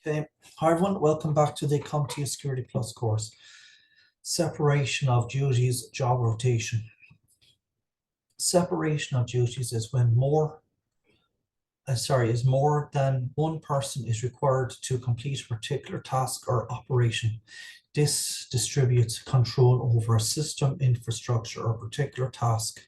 Okay, hi everyone, welcome back to the Comptia Security Plus course. Separation of duties, job rotation. Separation of duties is when more than one person is required to complete a particular task or operation. This distributes control over a system, infrastructure, or particular task.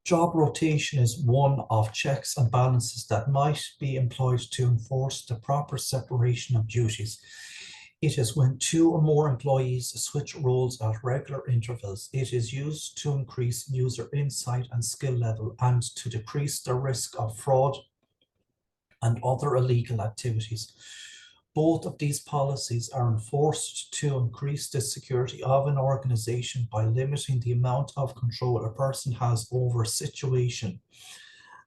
Job rotation is one of checks and balances that might be employed to enforce the proper separation of duties. It is when two or more employees switch roles at regular intervals. It is used to increase user insight and skill level and to decrease the risk of fraud and other illegal activities. Both of these policies are enforced to increase the security of an organization by limiting the amount of control a person has over a situation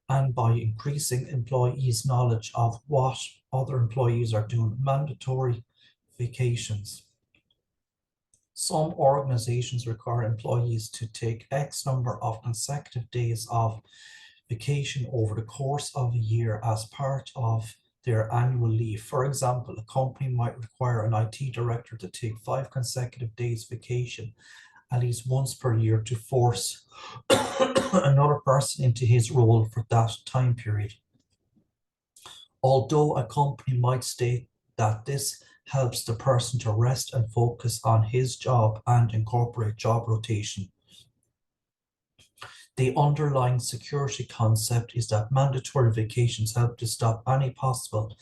and by increasing employees' knowledge of what other employees are doing. Mandatory vacations. Some organizations require employees to take X number of consecutive days of vacation over the course of a year as part of their annual leave. For example, a company might require an IT director to take 5 consecutive days vacation at least once per year to force another person into his role for that time period. Although a company might state that this helps the person to rest and focus on his job and incorporate job rotation, the underlying security concept is that mandatory vacations help to stop any possible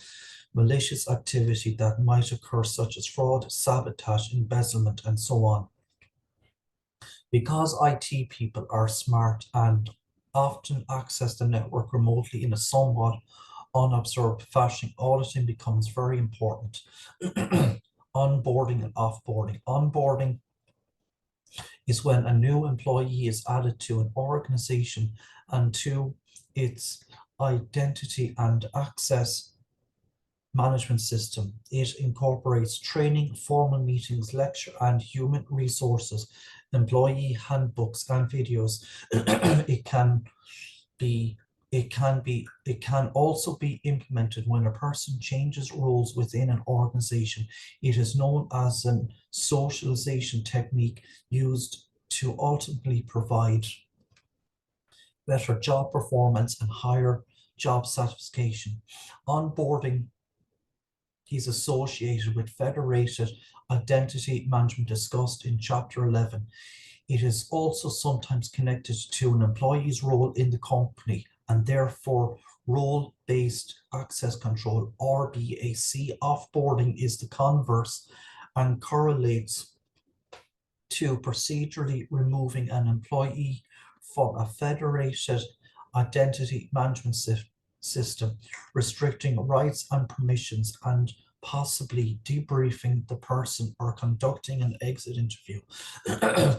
malicious activity that might occur, such as fraud, sabotage, embezzlement, and so on. Because IT people are smart and often access the network remotely in a somewhat unobserved fashion, auditing becomes very important. Onboarding and offboarding. Onboarding is when a new employee is added to an organization and to its identity and access management system. It incorporates training, formal meetings, lecture, and human resources, employee handbooks, and videos. It can also be implemented when a person changes roles within an organization. It is known as a socialization technique used to ultimately provide better job performance and higher job satisfaction. Onboarding is associated with federated identity management discussed in Chapter 11. It is also sometimes connected to an employee's role in the company and therefore role-based access control, RBAC. Offboarding is the converse and correlates to procedurally removing an employee from a federated identity management system, restricting rights and permissions, and possibly debriefing the person or conducting an exit interview.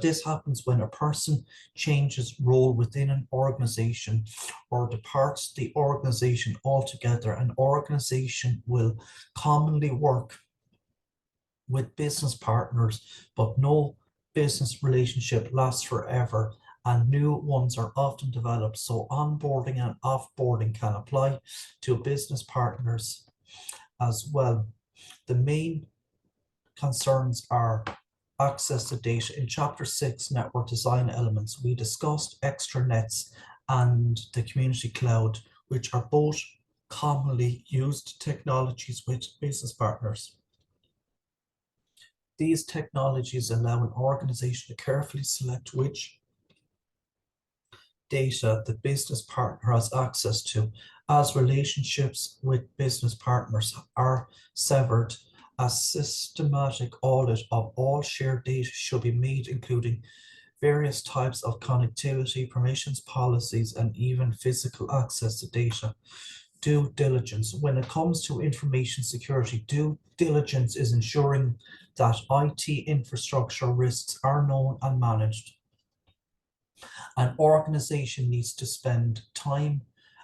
This happens when a person changes role within an organization or departs the organization altogether. An organization will commonly work with business partners, but no business relationship lasts forever, and new ones are often developed. So onboarding and offboarding can apply to business partners as well. The main concerns are access to data. In Chapter 6, Network Design Elements, we discussed extranets and the community cloud, which are both commonly used technologies with business partners. These technologies allow an organization to carefully select which data the business partner has access to. As relationships with business partners are severed, a systematic audit of all shared data should be made, including various types of connectivity, permissions, policies, and even physical access to data. Due diligence. When it comes to information security, due diligence is ensuring that IT infrastructure risks are known and managed. An organization needs to spend time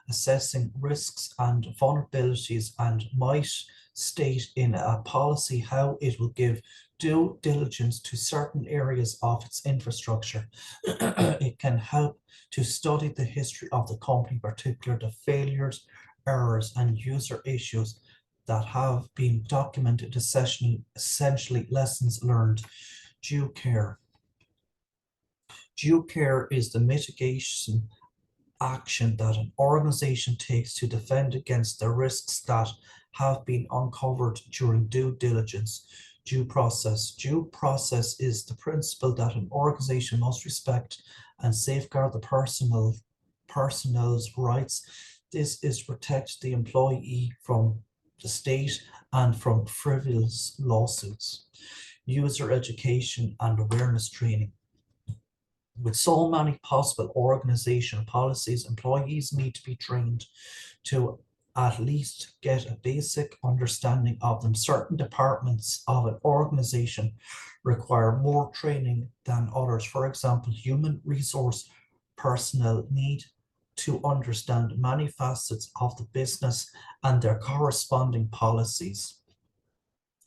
assessing risks and vulnerabilities and might state in a policy how it will give due diligence to certain areas of its infrastructure. It can help to study the history of the company, particularly the failures, errors, and user issues that have been documented, essentially lessons learned. Due care. Due care is the mitigation action that an organization takes to defend against the risks that have been uncovered during due diligence. Due process. Due process is the principle that an organization must respect and safeguard the personnel's rights. This is to protect the employee from the state and from frivolous lawsuits. User education and awareness training. With so many possible organizational policies, employees need to be trained to at least get a basic understanding of them. Certain departments of an organization require more training than others. For example, human resource personnel need to understand many facets of the business and their corresponding policies,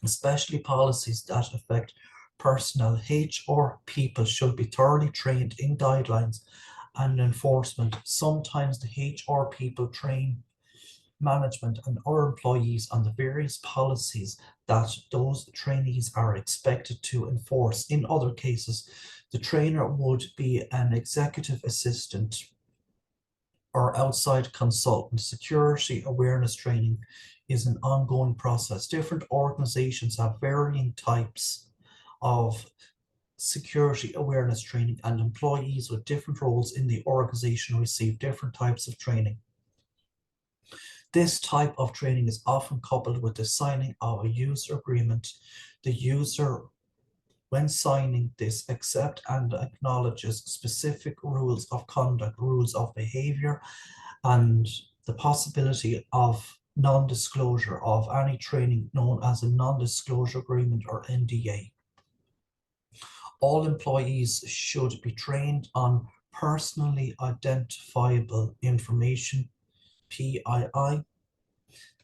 especially policies that affect personnel. HR people should be thoroughly trained in guidelines and enforcement. Sometimes the HR people train management and other employees on the various policies that those trainees are expected to enforce. In other cases, the trainer would be an executive assistant or outside consultant. Security awareness training is an ongoing process. Different organizations have varying types of security awareness training, and employees with different roles in the organization receive different types of training. This type of training is often coupled with the signing of a user agreement. The user, when signing this, accepts and acknowledges specific rules of conduct, rules of behavior, and the possibility of non-disclosure of any training known as a non-disclosure agreement or NDA. All employees should be trained on personally identifiable information, PII.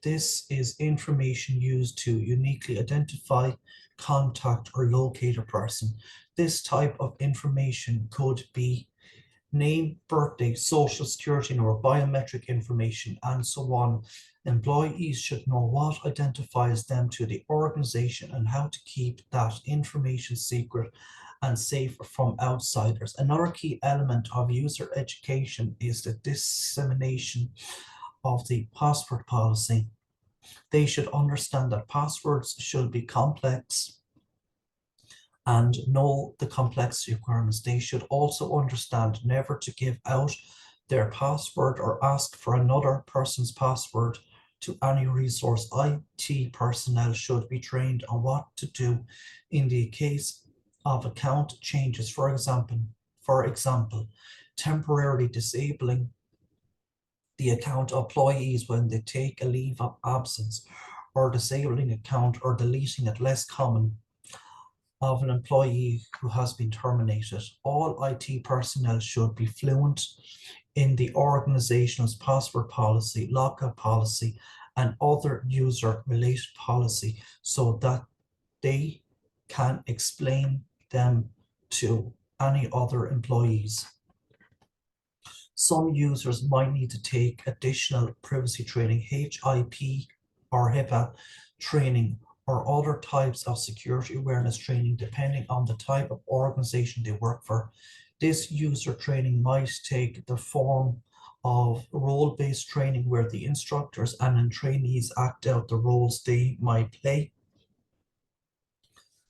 This is information used to uniquely identify, contact, or locate a person. This type of information could be name, birthday, social security number, biometric information, and so on. Employees should know what identifies them to the organization and how to keep that information secret and safe from outsiders. Another key element of user education is the dissemination of the password policy. They should understand that passwords should be complex and know the complexity requirements. They should also understand never to give out their password or ask for another person's password to any resource. IT personnel should be trained on what to do in the case of account changes. For example, temporarily disabling the account of employees when they take a leave of absence, or disabling account or deleting it, less common, of an employee who has been terminated. All IT personnel should be fluent in the organization's password policy, lockout policy, and other user-related policy so that they can explain them to any other employees. Some users might need to take additional privacy training, HIP or HIPAA training, or other types of security awareness training, depending on the type of organization they work for. This user training might take the form of role-based training where the instructors and trainees act out the roles they might play,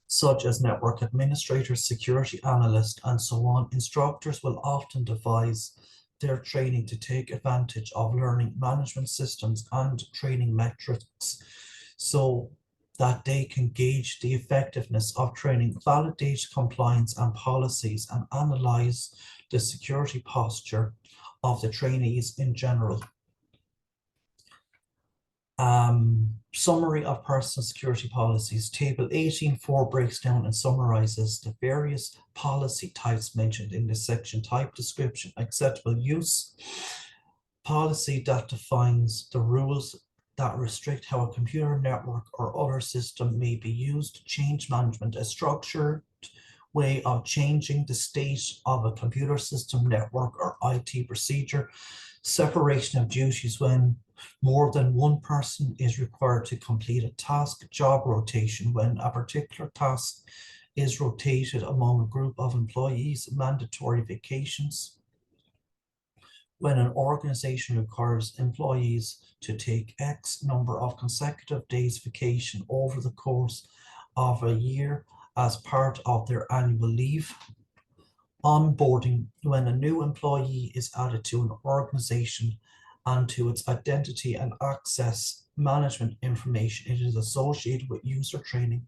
such as network administrator, security analyst, and so on. Instructors will often devise their training to take advantage of learning management systems and training metrics so that they can gauge the effectiveness of training, validate compliance and policies, and analyze the security posture of the trainees in general. Summary of personal security policies. Table 18.4 breaks down and summarizes the various policy types mentioned in this section. Type description, acceptable use. Policy that defines the rules that restrict how a computer network or other system may be used. Change management, a structured way of changing the state of a computer system, network, or IT procedure. Separation of duties, when More than one person is required to complete a task job rotation when a particular task is rotated among a group of employees. Mandatory vacations. When an organization requires employees to take X number of consecutive days vacation over the course of a year as part of their annual leave. Onboarding. When a new employee is added to an organization and to its identity and access management information, it is associated with user training.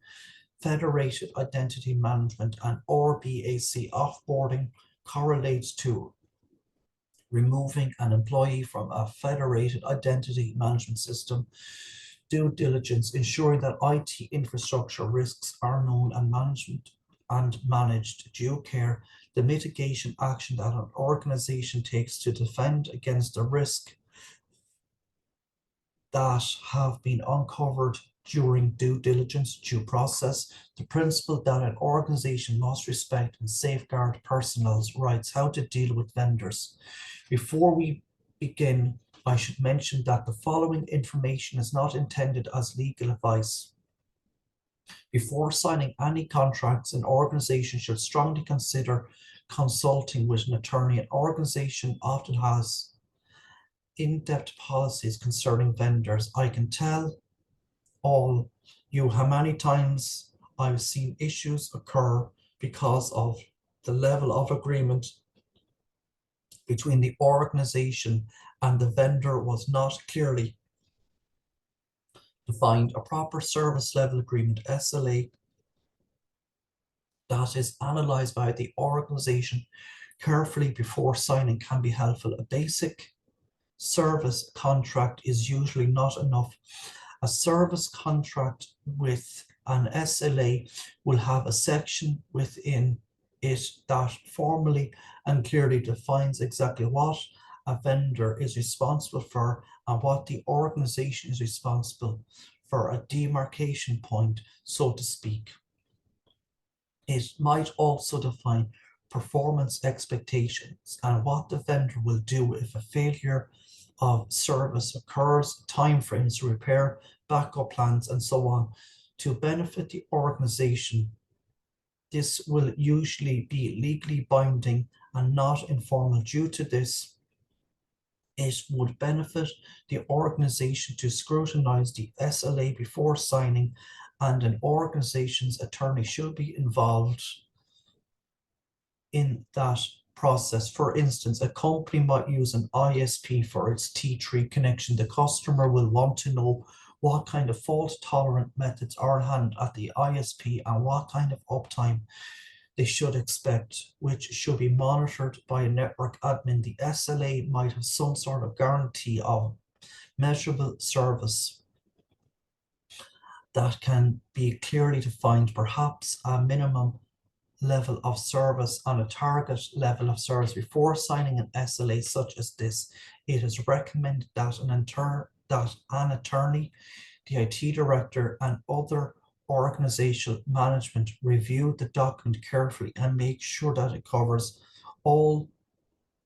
Federated identity management and RBAC offboarding correlates to removing an employee from a federated identity management system. Due diligence, ensuring that IT infrastructure risks are known and managed. Due care, the mitigation action that an organization takes to defend against the risk that have been uncovered during due diligence. Due process, the principle that an organization must respect and safeguard personnel's rights. How to deal with vendors. Before we begin, I should mention that the following information is not intended as legal advice. Before signing any contracts, an organization should strongly consider consulting with an attorney. An organization often has in-depth policies concerning vendors. I can tell all you how many times I've seen issues occur because of the level of agreement between the organization and the vendor was not clearly defined. A proper service level agreement, SLA, that is analyzed by the organization carefully before signing can be helpful. A basic service contract is usually not enough. A service contract with an SLA will have a section within it that formally and clearly defines exactly what a vendor is responsible for and what the organization is responsible for, a demarcation point, so to speak. It might also define performance expectations and what the vendor will do if a failure of service occurs, timeframes to repair, backup plans, and so on. To benefit the organization, this will usually be legally binding and not informal. Due to this, it would benefit the organization to scrutinize the SLA before signing, and an organization's attorney should be involved in that process. For instance, a company might use an ISP for its T3 connection. The customer will want to know what kind of fault-tolerant methods are on hand at the ISP and what kind of uptime they should expect, which should be monitored by a network admin. The SLA might have some sort of guarantee of measurable service that can be clearly defined, perhaps a minimum level of service and a target level of service. Before signing an SLA such as this, it is recommended that an attorney, the IT director, and other organizational management review the document carefully and make sure that it covers all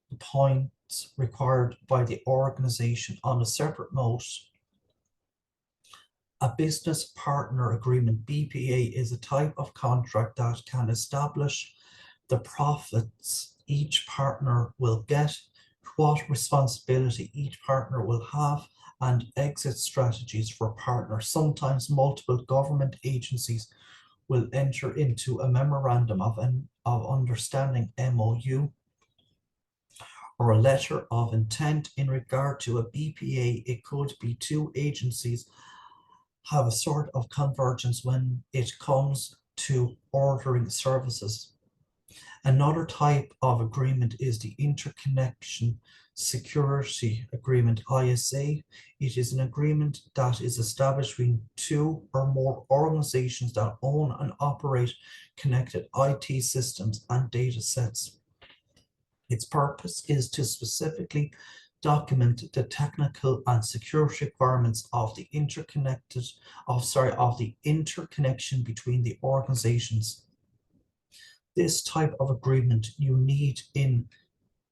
the points required by the organization. On a separate note, a business partner agreement, BPA, is a type of contract that can establish the profits each partner will get, what responsibility each partner will have, and exit strategies for partners. Sometimes multiple government agencies will enter into a memorandum of understanding, MOU, or a letter of intent in regard to a BPA. It could be two agencies have a sort of convergence when it comes to ordering services. Another type of agreement is the Interconnection Security Agreement, ISA. It is an agreement that is established between two or more organizations that own and operate connected IT systems and data sets. Its purpose is to specifically document the technical and security requirements of the interconnection between the organizations. This type of agreement you need in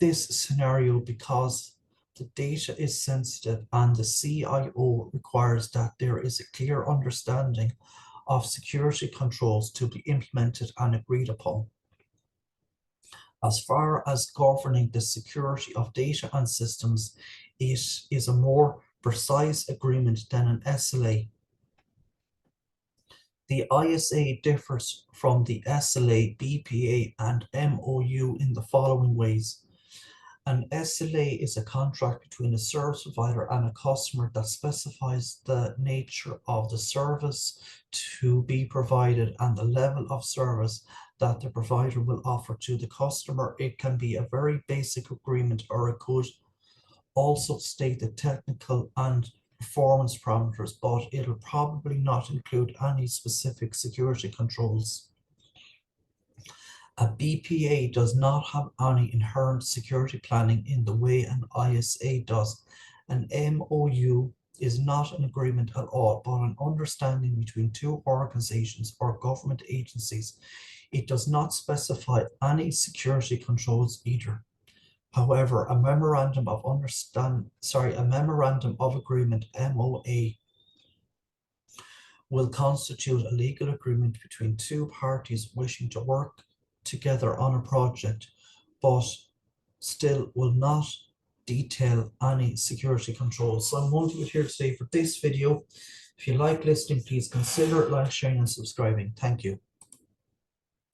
this scenario because the data is sensitive and the CIO requires that there is a clear understanding of security controls to be implemented and agreed upon. As far as governing the security of data and systems, it is a more precise agreement than an SLA. The ISA differs from the SLA, BPA, and MOU in the following ways. An SLA is a contract between a service provider and a customer that specifies the nature of the service to be provided and the level of service that the provider will offer to the customer. It can be a very basic agreement, or it could also state the technical and performance parameters, but it'll probably not include any specific security controls. A BPA does not have any inherent security planning in the way an ISA does. An MOU is not an agreement at all, but an understanding between two organizations or government agencies. It does not specify any security controls either. However, a memorandum of agreement, MOA, will constitute a legal agreement between two parties wishing to work together on a project, but still will not detail any security controls. So I'm going to leave it here today for this video. If you like listening, please consider like, sharing, and subscribing. Thank you.